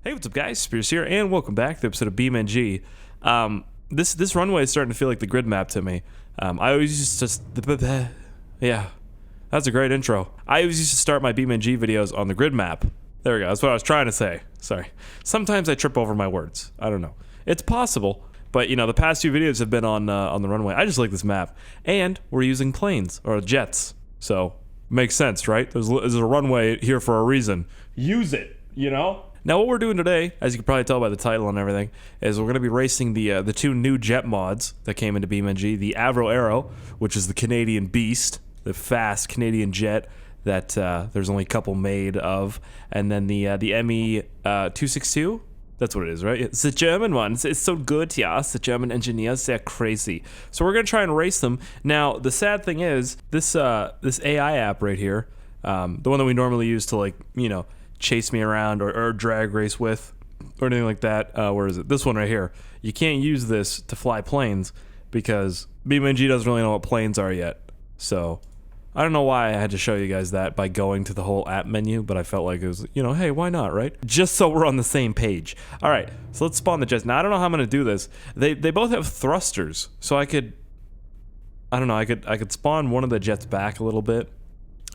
Hey, what's up, guys? Spears here, and welcome back to the episode of BeamNG. This runway is starting to feel like the grid map to me. I always used to yeah, that's a great intro. I always used to start my BeamNG videos on the grid map. There we go. That's what I was trying to say. Sorry. Sometimes I trip over my words. I don't know. It's possible, but you know, the past few videos have been on the runway. I just like this map, and we're using planes or jets, so makes sense, right? There's a runway here for a reason. Use it, you know. Now what we're doing today, as you can probably tell by the title and everything, is we're going to be racing the two new jet mods that came into BeamNG. The Avro Arrow, which is the Canadian beast, the fast Canadian jet that there's only a couple made of, and then the ME262. That's what it is, right? It's the German one. It's so good, yeah. The German engineers, they're crazy. So we're going to try and race them. Now, the sad thing is, this AI app right here, the one that we normally use to, like, you know, chase me around or drag race with or anything like that. Where is it? This one right here. You can't use this to fly planes because BeamNG doesn't really know what planes are yet. So I don't know why I had to show you guys that by going to the whole app menu, but I felt like it was, you know, hey, why not, right? Just so we're on the same page. All right, so let's spawn the jets. Now I don't know how I'm gonna do this. They both have thrusters, so I could spawn one of the jets back a little bit,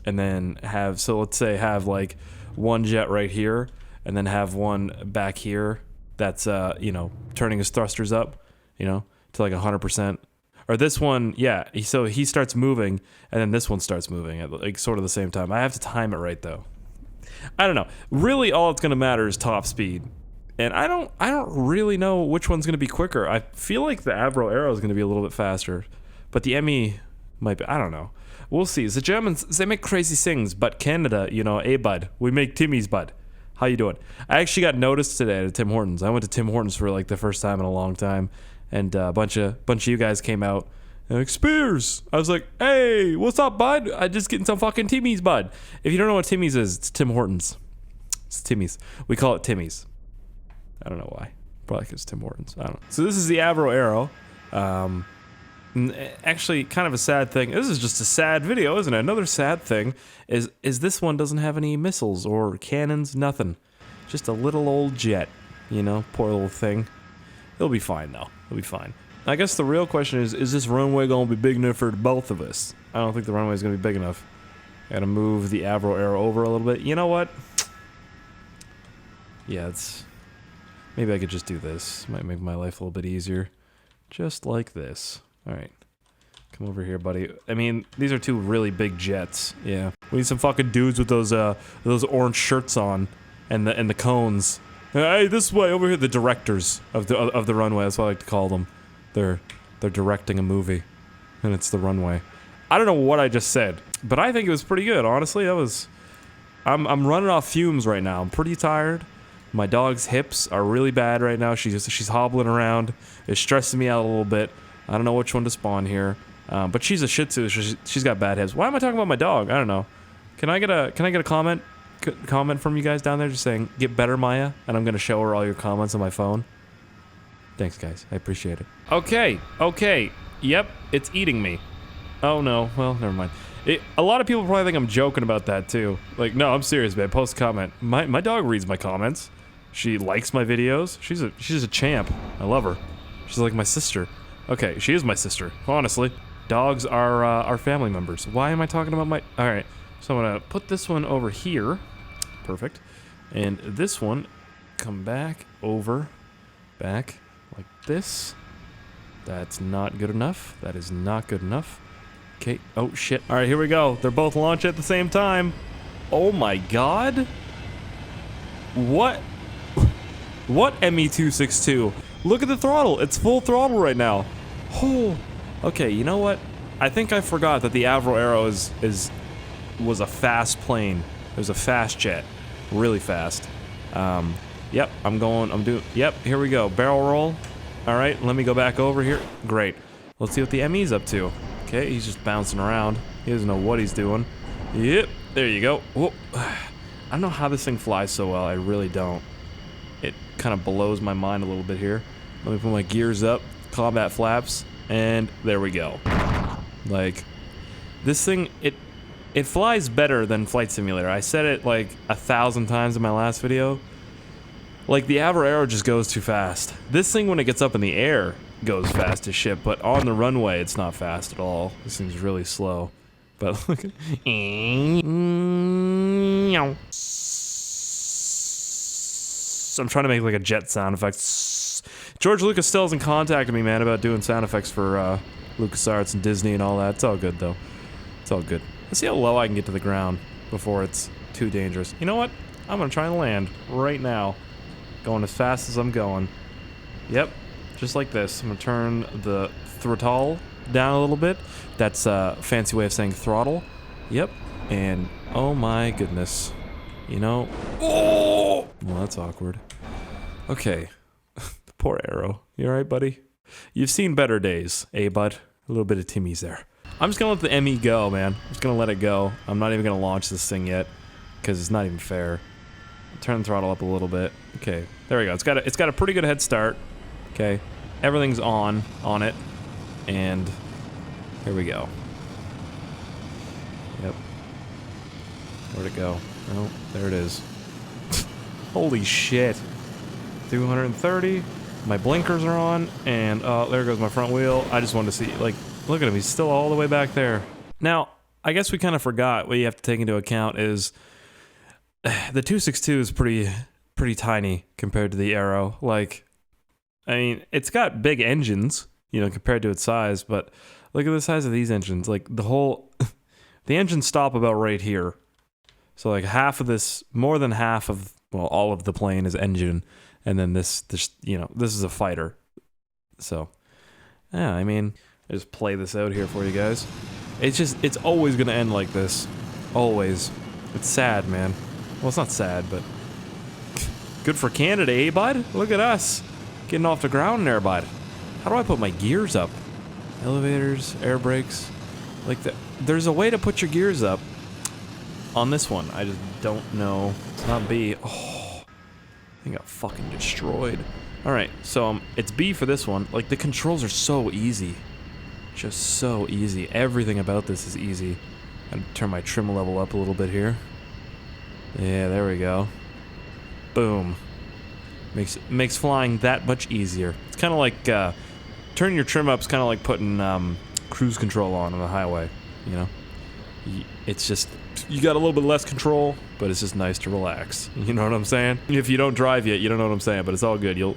and then have, so let's say have like one jet right here, and then have one back here that's you know, turning his thrusters up, you know, to like 100%. Or this one, yeah, so he starts moving, and then this one starts moving at like sort of the same time. I have to time it right though. I don't know. Really, all it's gonna matter is top speed, and I don't really know which one's gonna be quicker. I feel like the Avro Arrow is gonna be a little bit faster, but the ME might be. I don't know. We'll see. The Germans, they make crazy things, but Canada, you know, bud, we make Timmy's bud. How you doing? I actually got noticed today at Tim Hortons. I went to Tim Hortons for like the first time in a long time, and a bunch of you guys came out. And like, Spears! I was like, hey, what's up, bud? I just getting some fucking Timmy's, bud. If you don't know what Timmy's is, it's Tim Hortons. It's Timmy's. We call it Timmy's. I don't know why. Probably because Tim Hortons. I don't know. So this is the Avro Arrow. Actually, kind of a sad thing. This is just a sad video, isn't it? Another sad thing is this one doesn't have any missiles or cannons, nothing. Just a little old jet, you know, poor little thing. It'll be fine though. It'll be fine. I guess the real question is this runway gonna be big enough for both of us? I don't think the runway is gonna be big enough. Gotta move the Avro Arrow over a little bit. You know what? Yeah, maybe I could just do this. Might make my life a little bit easier. Just like this. Alright. Come over here, buddy. I mean, these are two really big jets. Yeah. We need some fucking dudes with those orange shirts on and the cones. Hey, this way, over here, the directors of the runway, that's what I like to call them. They're directing a movie. And it's the runway. I don't know what I just said, but I think it was pretty good, honestly. That was I'm running off fumes right now. I'm pretty tired. My dog's hips are really bad right now. She's hobbling around. It's stressing me out a little bit. I don't know which one to spawn here, but she's a Shih Tzu. She's got bad hips. Why am I talking about my dog? I don't know. Can I get a comment from you guys down there just saying get better, Maya? And I'm gonna show her all your comments on my phone. Thanks, guys. I appreciate it. Okay. Yep, it's eating me. Oh no. Well, never mind. A lot of people probably think I'm joking about that too. Like, no, I'm serious, man. Post a comment. My dog reads my comments. She likes my videos. She's a champ. I love her. She's like my sister. Okay, she is my sister, honestly. Dogs are family members. Why am I talking about my... Alright, so I'm gonna put this one over here. Perfect. And this one, come back, back, like this. That's not good enough. That is not good enough. Okay, oh shit. Alright, here we go. They're both launched at the same time. Oh my god. What ME262? Look at the throttle. It's full throttle right now. Oh, okay. You know what? I think I forgot that the Avro Arrow was a fast plane. It was a fast jet, really fast. Yep. Yep. Here we go. Barrel roll. All right. Let me go back over here. Great. Let's see what the ME's up to. Okay. He's just bouncing around. He doesn't know what he's doing. Yep. There you go. Whoa. I don't know how this thing flies so well. I really don't. It kind of blows my mind a little bit here. Let me put my gears up. Combat flaps, and there we go. Like, this thing, it flies better than Flight Simulator. I said it like 1,000 times in my last video. Like, the Avro Arrow just goes too fast. This thing, when it gets up in the air, goes fast as shit, but on the runway, it's not fast at all. This thing's really slow. But look at... I'm trying to make, like, a jet sound effect. George Lucas still hasn't contacted me, man, about doing sound effects for, LucasArts and Disney and all that. It's all good, though. It's all good. Let's see how low I can get to the ground before it's too dangerous. You know what? I'm gonna try and land right now. Going as fast as I'm going. Yep. Just like this. I'm gonna turn the throttle down a little bit. That's a fancy way of saying throttle. Yep. And oh my goodness. You know. Oh! Well, that's awkward. Okay. The poor arrow. You alright, buddy? You've seen better days, eh, bud? A little bit of Timmy's there. I'm just gonna let the ME go, man. I'm just gonna let it go. I'm not even gonna launch this thing yet, because it's not even fair. Turn the throttle up a little bit. Okay, there we go. It's got a pretty good head start. Okay, everything's on it, and here we go. Yep. Where'd it go? Oh, there it is. Holy shit. 230. My blinkers are on, and there goes my front wheel. I just wanted to see, like, look at him. He's still all the way back there. Now, I guess we kind of forgot what you have to take into account is the 262 is pretty tiny compared to the Arrow. Like, I mean, it's got big engines, you know, compared to its size, but look at the size of these engines. Like, the whole... the engines stop about right here. So, like, half of this, more than half of, well, all of the plane is engine, and then this, you know, this is a fighter. So, yeah, I mean, I just play this out here for you guys. It's always gonna end like this. Always. It's sad, man. Well, it's not sad, but good for Canada, eh, bud? Look at us. Getting off the ground there, bud. How do I put my gears up? Elevators, air brakes. Like, there's a way to put your gears up on this one. I just don't know. It's not B. Oh, I got fucking destroyed. Alright, so it's B for this one. Like, the controls are so easy. Just so easy. Everything about this is easy. I'm gonna turn my trim level up a little bit here. Yeah, there we go. Boom. Makes flying that much easier. It's kind of like, turning your trim up is kind of like putting cruise control on the highway, you know? It's just, you got a little bit less control, but it's just nice to relax. You know what I'm saying? If you don't drive yet, you don't know what I'm saying, but it's all good. You'll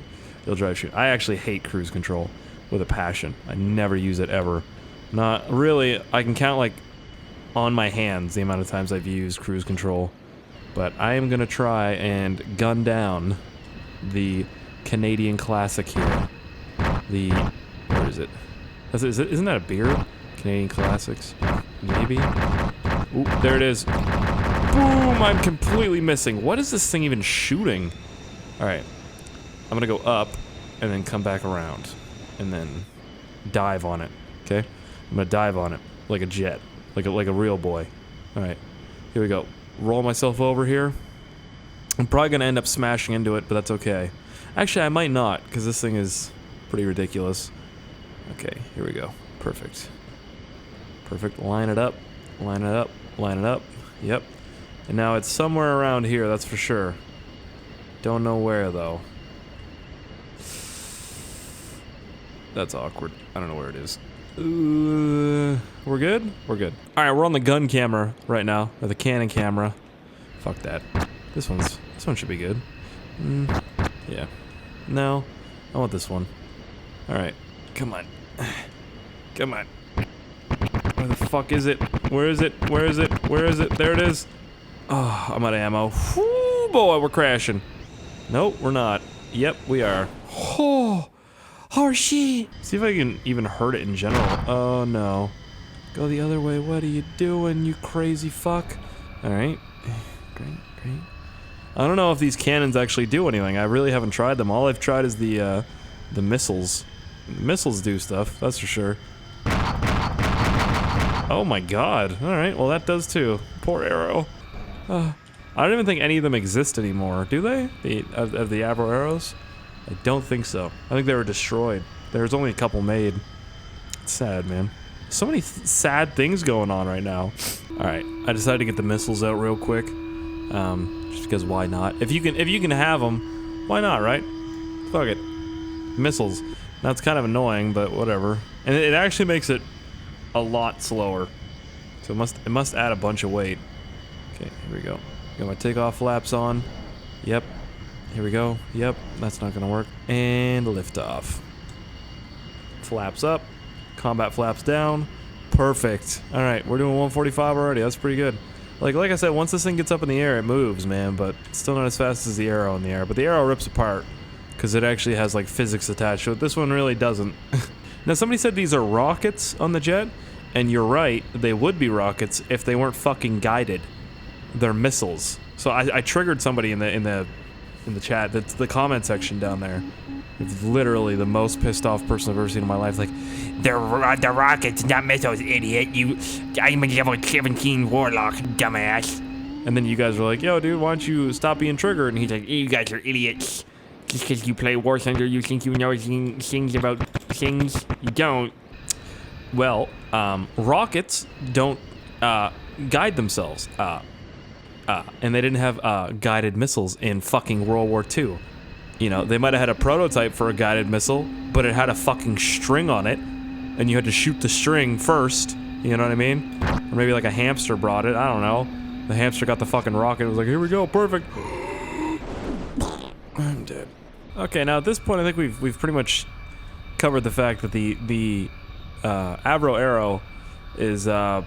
drive straight. I actually hate cruise control with a passion. I never use it ever. Not really. I can count, like, on my hands the amount of times I've used cruise control. But I am gonna try and gun down the Canadian classic here. Where is it? Isn't that a beer? Canadian Classics? Maybe? Ooh, there it is. Boom! I'm completely missing. What is this thing even shooting? Alright. I'm gonna go up, and then come back around. And then dive on it. Okay? I'm gonna dive on it. Like a jet. Like a real boy. Alright. Here we go. Roll myself over here. I'm probably gonna end up smashing into it, but that's okay. Actually, I might not, because this thing is pretty ridiculous. Okay, here we go. Perfect. Perfect. Line it up. Line it up. Line it up. Yep. And now it's somewhere around here, that's for sure. Don't know where, though. That's awkward. I don't know where it is. We're good? We're good. Alright, we're on the gun camera right now. Or the Canon camera. Fuck that. This one should be good. Yeah. No. I want this one. Alright. Come on. Come on. Where the fuck is it? Where is it? Where is it? Where is it? There it is. Oh, I'm out of ammo. Whoo, boy, we're crashing. Nope, we're not. Yep, we are. Oh. Oh shit! See if I can even hurt it in general. Oh no. Go the other way. What are you doing, you crazy fuck? Alright. Great, great. I don't know if these cannons actually do anything. I really haven't tried them. All I've tried is the missiles. Missiles do stuff, that's for sure. Oh my god. Alright, well that does too. Poor arrow. I don't even think any of them exist anymore. Do they? Of the Avro arrows? I don't think so. I think they were destroyed. There's only a couple made. It's sad, man. So many sad things going on right now. Alright, I decided to get the missiles out real quick. Just because why not? If you can have them, Why not, right? Fuck it. Missiles. That's kind of annoying, but whatever. And it actually makes it a lot slower. So it must add a bunch of weight. Okay, here we go. Got my takeoff flaps on. Yep. Here we go. Yep, that's not gonna work. And lift off. Flaps up. Combat flaps down. Perfect. All right, we're doing 145 already. That's pretty good. Like I said, once this thing gets up in the air, it moves, man. But it's still not as fast as the arrow in the air. But the arrow rips apart because it actually has like physics attached to it. This one really doesn't. Now somebody said these are rockets on the jet, and you're right. They would be rockets if they weren't fucking guided. They're missiles. So I triggered somebody in the chat. That's the comment section down there. It's literally the most pissed off person I've ever seen in my life. Like, they're rockets, not missiles, idiot. I'm a level 17 warlock, dumbass. And then you guys were like, yo, dude, why don't you stop being triggered? And he's like, you guys are idiots. Just because you play War Thunder, you think you know things about things. You don't. Well, rockets don't guide themselves. And they didn't have guided missiles in fucking World War II. You know, they might have had a prototype for a guided missile, but it had a fucking string on it, and you had to shoot the string first, you know what I mean? Or maybe like a hamster brought it, I don't know. The hamster got the fucking rocket, it was like, here we go, perfect. I'm dead. Okay, now at this point I think we've pretty much covered the fact that the Avro Arrow is a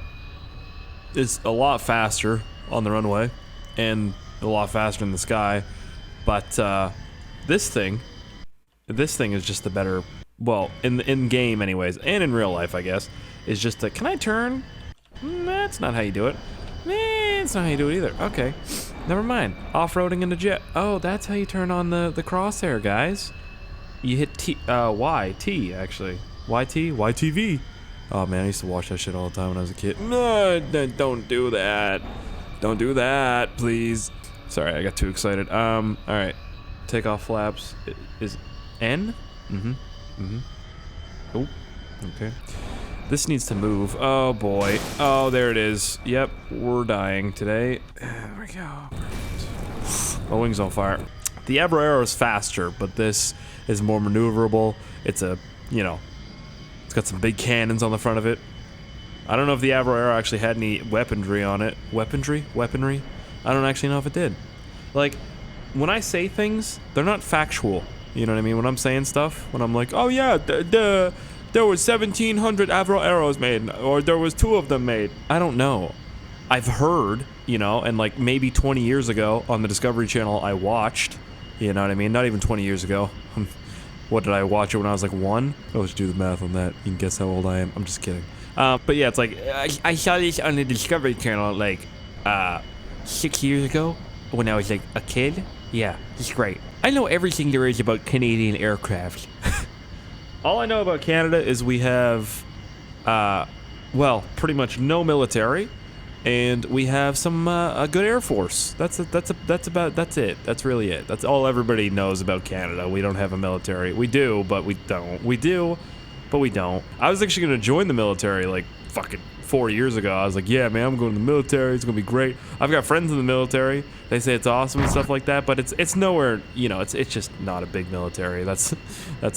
lot faster on the runway, and a lot faster in the sky, but this thing is just the better, well, in game anyways, and in real life I guess, is just the, can I turn? That's not how you do it. That's not how you do it either. Okay, never mind. Off-roading in the jet. Oh, that's how you turn on the crosshair, guys. You hit T, actually. YTV. Oh man, I used to watch that shit all the time when I was a kid. No, don't do that. Don't do that, please. Sorry, I got too excited. All right. Takeoff flaps is N? Oh, okay. This needs to move. Oh boy. Oh, there it is. Yep, we're dying today. There we go. My wing's on fire. The Avro Arrow is faster, but this is more maneuverable. It's a, you know, it's got some big cannons on the front of it. I don't know if the Avro Arrow actually had any weaponry on it. Weaponry? I don't actually know if it did. Like, when I say things, they're not factual. You know what I mean? When I'm saying stuff, when I'm like, oh yeah, there was 1,700 Avro Arrows made, or there was 2 of them made. I don't know. I've heard, you know, and like maybe 20 years ago on the Discovery Channel I watched, you know what I mean? Not even 20 years ago. What did I watch it when I was like 1? Oh, let's do the math on that. You can guess how old I am. I'm just kidding. But yeah, it's like, I saw this on the Discovery Channel like 6 years ago when I was like a kid. Yeah, it's great. I know everything there is about Canadian aircraft. All I know about Canada is we have, well, pretty much no military, and we have some a good air force. That's it. That's really it. That's all everybody knows about Canada. We don't have a military. We do, but we don't. We do, but we don't. I was actually gonna join the military like fucking 4 years ago. I was like, yeah, man, I'm going to the military. It's gonna be great. I've got friends in the military. They say it's awesome and stuff like that, but it's nowhere. You know, it's just not a big military. That's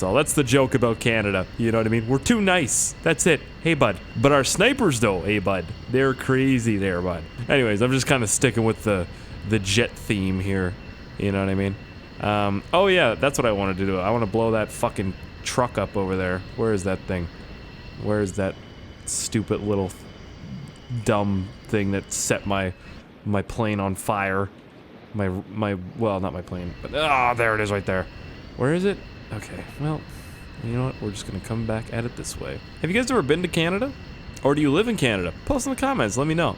all. That's the joke about Canada. You know what I mean? We're too nice. That's it. Hey, bud. But our snipers, though, hey, bud, they're crazy there, bud. Anyways, I'm just kind of sticking with the jet theme here. You know what I mean? Oh yeah, that's what I wanted to do. I want to blow that fucking truck up over there. Where is that thing? Where is that stupid little dumb thing that set my plane on fire? Well, not my plane, but there it is right there. Where is it? Okay, well, you know what? We're just gonna come back at it this way. Have you guys ever been to Canada? Or do you live in Canada? Post in the comments, let me know.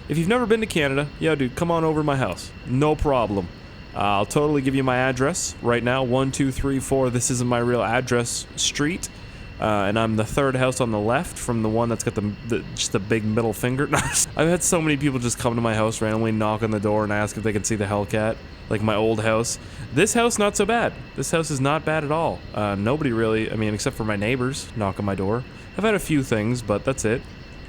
If you've never been to Canada, yo, dude, come on over to my house. No problem. I'll totally give you my address right now. 1, 2, 3, 4. This isn't my real address street. And I'm the 3rd house on the left from the one that's got just the big middle finger. I've had so many people just come to my house randomly, knock on the door and ask if they can see the Hellcat. Like my old house. This house, not so bad. This house is not bad at all. Nobody really, I mean, except for my neighbors knock on my door. I've had a few things, but that's it.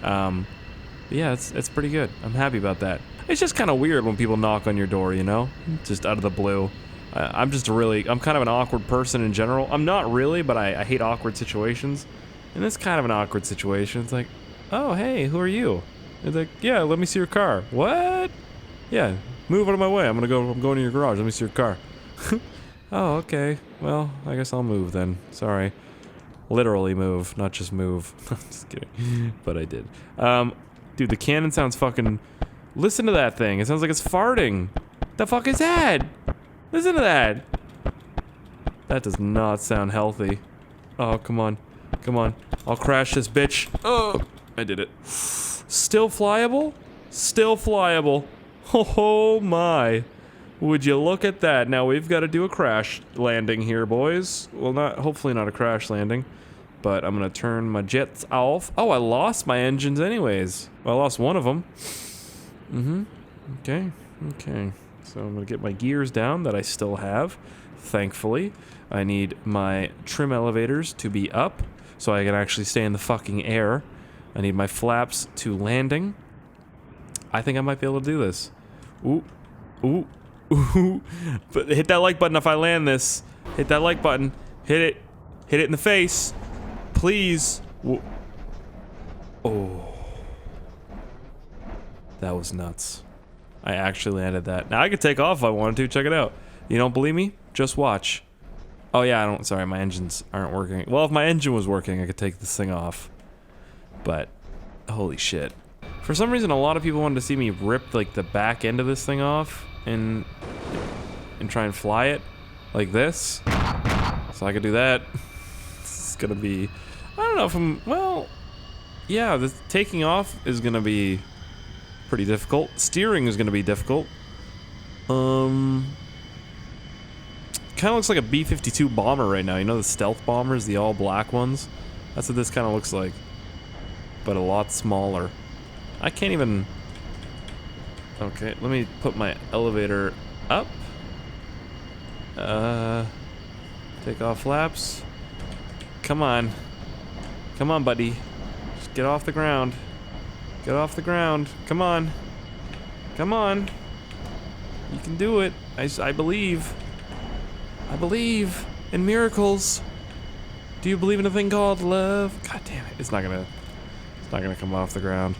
Yeah, it's pretty good. I'm happy about that. It's just kind of weird when people knock on your door, you know? Just out of the blue. I'm kind of an awkward person in general. I'm not really, but I hate awkward situations. And it's kind of an awkward situation. It's like, oh, hey, who are you? It's like, yeah, let me see your car. What? Yeah, move out of my way. I'm going to your garage. Let me see your car. Oh, okay. Well, I guess I'll move then. Sorry. Literally move, not just move. Just kidding. But I did. Dude, the cannon sounds fucking... Listen to that thing. It sounds like it's farting. The fuck is that? Listen to that. That does not sound healthy. Oh, come on. Come on. I'll crash this bitch. Oh, I did it. Still flyable? Still flyable. Oh my. Would you look at that? Now we've got to do a crash landing here, boys. Well, hopefully not a crash landing. But I'm going to turn my jets off. Oh, I lost my engines anyways. Well, I lost one of them. Okay. Okay. So I'm going to get my gears down that I still have. Thankfully. I need my trim elevators to be up so I can actually stay in the fucking air. I need my flaps to landing. I think I might be able to do this. Ooh. Ooh. Ooh. But hit that like button if I land this. Hit that like button. Hit it. Hit it in the face. Please. Whoa. Oh. That was nuts. I actually landed that. Now I could take off if I wanted to. Check it out. You don't believe me? Just watch. Oh yeah, sorry, my engines aren't working. Well, if my engine was working, I could take this thing off. But, holy shit. For some reason, a lot of people wanted to see me rip, like, the back end of this thing off and try and fly it like this. So I could do that. It's gonna be... I don't know if I'm... Well, yeah, the taking off is gonna be pretty difficult. Steering is gonna be difficult. Kind of looks like a B-52 bomber right now. You know the stealth bombers, the all-black ones? That's what this kind of looks like. But a lot smaller. I can't even... Okay, let me put my elevator up. Take off flaps. Come on. Come on, buddy. Just get off the ground. Get off the ground. Come on. Come on. You can do it. I believe. I believe in miracles. Do you believe in a thing called love? God damn it. It's not gonna come off the ground.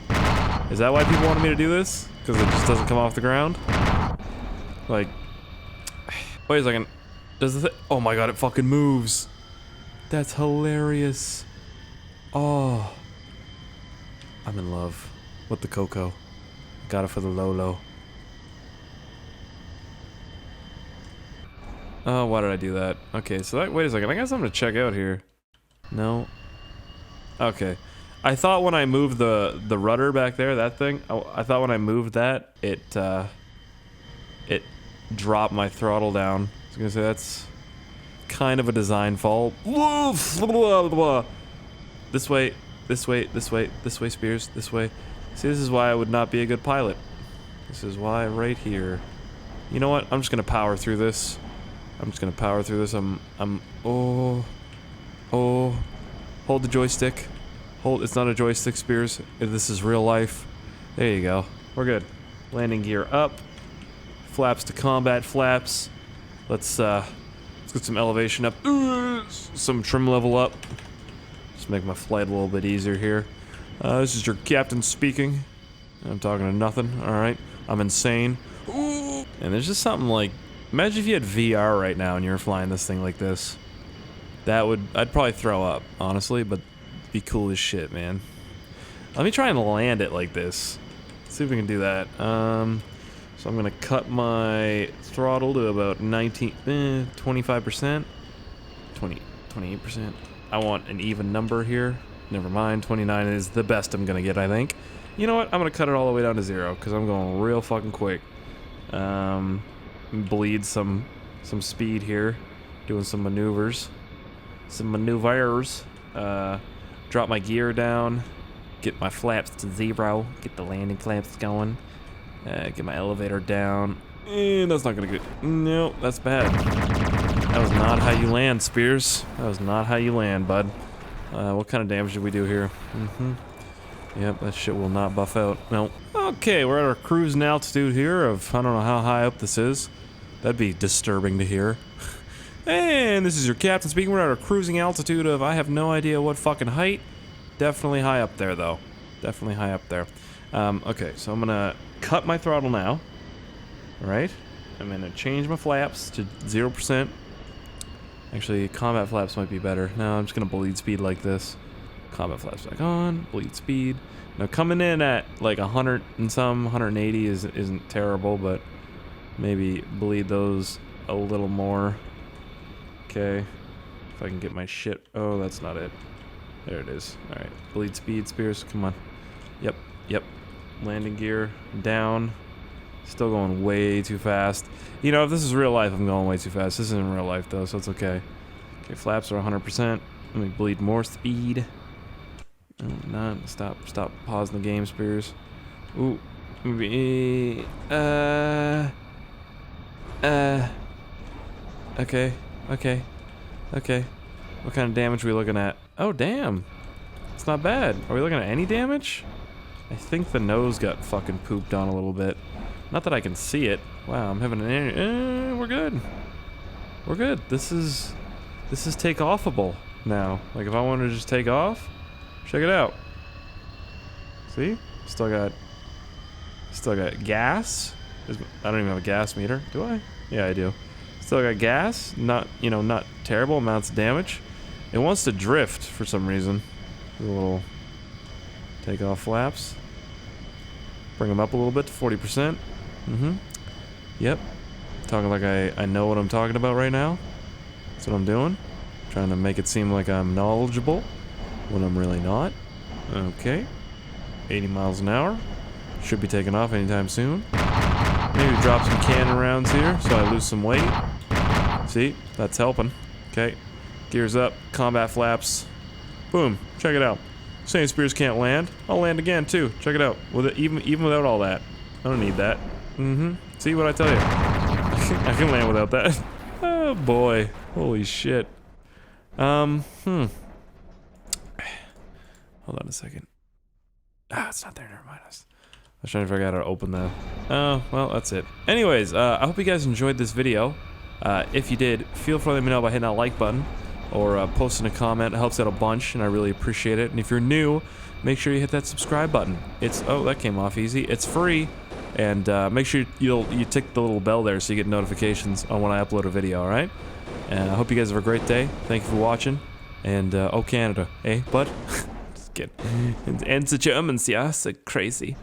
Is that why people wanted me to do this? Because it just doesn't come off the ground? Like, wait a second. Does the oh my god, it fucking moves. That's hilarious. Oh. I'm in love with the Coco. Got it for the Lolo. Oh, why did I do that? Okay, so wait a second. I guess I'm gonna check out here. No. Okay. I thought when I moved the rudder back there, that thing, I thought when I moved that, it dropped my throttle down. I was gonna say that's kind of a design fault. This way, this way, this way, this way, Spears, this way. See, this is why I would not be a good pilot. This is why right here. You know what? I'm just gonna power through this. I'm just gonna power through this. Oh, hold the joystick. It's not a joystick, Spears. This is real life. There you go. We're good. Landing gear up. Flaps to combat flaps. Let's get some elevation up. Some trim level up. Just make my flight a little bit easier here. This is your captain speaking. I'm talking to nothing. Alright. I'm insane. And there's just something like... Imagine if you had VR right now and you were flying this thing like this. I'd probably throw up, honestly, but it'd be cool as shit, man. Let me try and land it like this. Let's see if we can do that. So I'm gonna cut my throttle to about 25%. 28%. I want an even number here. Never mind, 29 is the best I'm gonna get, I think. You know what? I'm gonna cut it all the way down to 0, because I'm going real fucking quick. Bleed some speed here. Doing some maneuvers. Drop my gear down. Get my flaps to 0. Get the landing flaps going. Get my elevator down. That's not gonna get... No, that's bad. That was not how you land, Spears. That was not how you land, bud. What kind of damage did we do here? Yep, that shit will not buff out. No. Okay, we're at our cruising altitude here of... I don't know how high up this is. That'd be disturbing to hear. And this is your captain speaking. We're at a cruising altitude of I have no idea what fucking height. Definitely high up there, though. Definitely high up there. Okay, so I'm gonna cut my throttle now. Right? I'm gonna change my flaps to 0%. Actually, combat flaps might be better. No, I'm just gonna bleed speed like this. Combat flaps back on, bleed speed. Now coming in at like 100 and some, 180 isn't terrible, but maybe bleed those a little more. Okay. If I can get my shit. Oh, that's not it. There it is. Alright. Bleed speed, Spears. Come on. Yep. Yep. Landing gear. Down. Still going way too fast. You know, if this is real life, I'm going way too fast. This isn't real life, though, so it's okay. Okay, flaps are 100%. Let me bleed more speed. Oh, not. Stop pausing the game, Spears. Ooh. Maybe. Okay. Okay. Okay. What kind of damage are we looking at? Oh, damn. It's not bad. Are we looking at any damage? I think the nose got fucking pooped on a little bit. Not that I can see it. Wow, I'm having an... we're good. We're good. This is take-offable now. Like, if I wanted to just take off, check it out. See? Still got gas. I don't even have a gas meter. Do I? Yeah, I do. Still got gas. Not, you know, not terrible amounts of damage. It wants to drift for some reason. A little take-off flaps. Bring them up a little bit to 40%. Yep. Talking like I know what I'm talking about right now. That's what I'm doing. Trying to make it seem like I'm knowledgeable when I'm really not. Okay. 80 miles an hour. Should be taking off anytime soon. Maybe drop some cannon rounds here so I lose some weight. See? That's helping. Okay. Gears up. Combat flaps. Boom. Check it out. Saying Spears can't land. I'll land again too. Check it out. With it, even without all that. I don't need that. See what I tell you? I can land without that. Oh boy. Holy shit. Hold on a second. Ah, it's not there. Never mind. I was trying to figure out how to open the... Oh, well, that's it. Anyways, I hope you guys enjoyed this video. If you did, feel free to let me know by hitting that like button or posting a comment. It helps out a bunch, and I really appreciate it. And if you're new, make sure you hit that subscribe button. It's... Oh, that came off easy. It's free. And make sure you tick the little bell there so you get notifications on when I upload a video, alright? And I hope you guys have a great day. Thank you for watching. And, oh, Canada. Eh, bud? Just kidding. And the Germans, yeah? So crazy.